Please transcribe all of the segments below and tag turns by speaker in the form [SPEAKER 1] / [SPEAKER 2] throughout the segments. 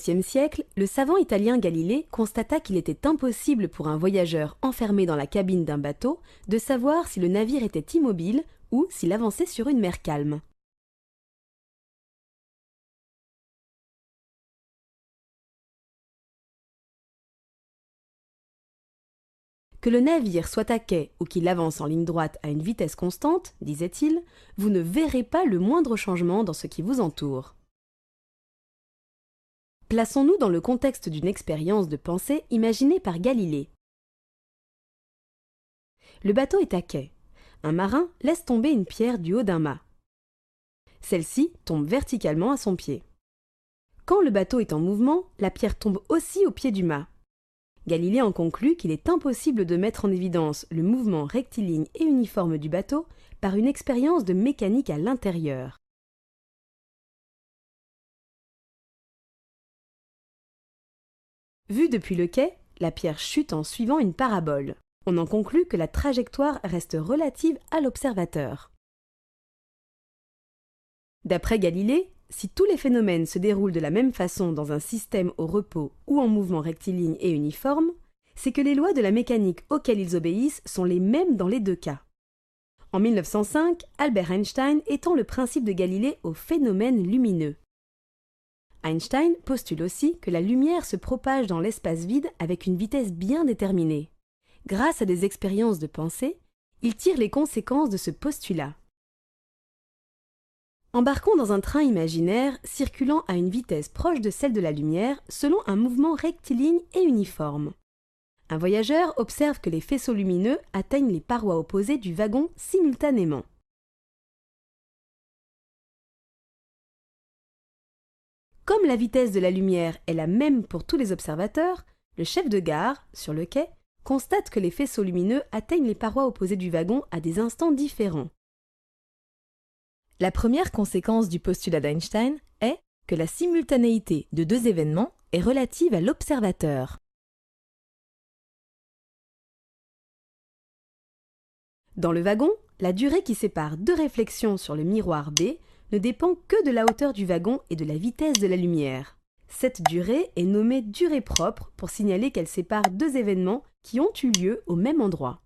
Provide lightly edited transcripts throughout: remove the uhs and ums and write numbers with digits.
[SPEAKER 1] XIIe siècle, le savant italien Galilée constata qu'il était impossible pour un voyageur enfermé dans la cabine d'un bateau de savoir si le navire était immobile ou s'il avançait sur une mer calme. Que le navire soit à quai ou qu'il avance en ligne droite à une vitesse constante, disait-il, vous ne verrez pas le moindre changement dans ce qui vous entoure. Plaçons-nous dans le contexte d'une expérience de pensée imaginée par Galilée. Le bateau est à quai. Un marin laisse tomber une pierre du haut d'un mât. Celle-ci tombe verticalement à son pied. Quand le bateau est en mouvement, la pierre tombe aussi au pied du mât. Galilée en conclut qu'il est impossible de mettre en évidence le mouvement rectiligne et uniforme du bateau par une expérience de mécanique à l'intérieur. Vue depuis le quai, la pierre chute en suivant une parabole. On en conclut que la trajectoire reste relative à l'observateur. D'après Galilée, si tous les phénomènes se déroulent de la même façon dans un système au repos ou en mouvement rectiligne et uniforme, c'est que les lois de la mécanique auxquelles ils obéissent sont les mêmes dans les deux cas. En 1905, Albert Einstein étend le principe de Galilée aux phénomènes lumineux. Einstein postule aussi que la lumière se propage dans l'espace vide avec une vitesse bien déterminée. Grâce à des expériences de pensée, il tire les conséquences de ce postulat. Embarquons dans un train imaginaire circulant à une vitesse proche de celle de la lumière selon un mouvement rectiligne et uniforme. Un voyageur observe que les faisceaux lumineux atteignent les parois opposées du wagon simultanément. Comme la vitesse de la lumière est la même pour tous les observateurs, le chef de gare, sur le quai, constate que les faisceaux lumineux atteignent les parois opposées du wagon à des instants différents. La première conséquence du postulat d'Einstein est que la simultanéité de deux événements est relative à l'observateur. Dans le wagon, la durée qui sépare deux réflexions sur le miroir B ne dépend que de la hauteur du wagon et de la vitesse de la lumière. Cette durée est nommée durée propre pour signaler qu'elle sépare deux événements qui ont eu lieu au même endroit.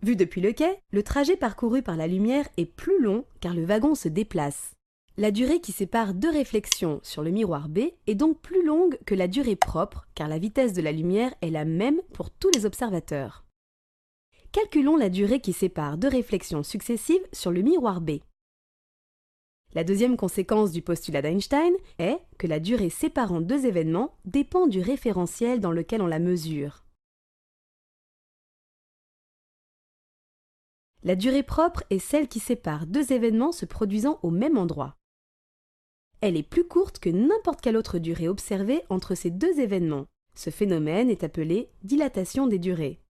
[SPEAKER 1] Vu depuis le quai, le trajet parcouru par la lumière est plus long car le wagon se déplace. La durée qui sépare deux réflexions sur le miroir B est donc plus longue que la durée propre car la vitesse de la lumière est la même pour tous les observateurs. Calculons la durée qui sépare deux réflexions successives sur le miroir B. La deuxième conséquence du postulat d'Einstein est que la durée séparant deux événements dépend du référentiel dans lequel on la mesure. La durée propre est celle qui sépare deux événements se produisant au même endroit. Elle est plus courte que n'importe quelle autre durée observée entre ces deux événements. Ce phénomène est appelé dilatation des durées.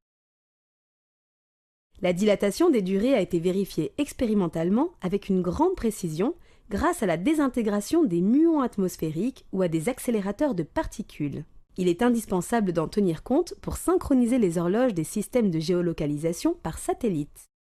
[SPEAKER 1] La dilatation des durées a été vérifiée expérimentalement avec une grande précision grâce à la désintégration des muons atmosphériques ou à des accélérateurs de particules. Il est indispensable d'en tenir compte pour synchroniser les horloges des systèmes de géolocalisation par satellite.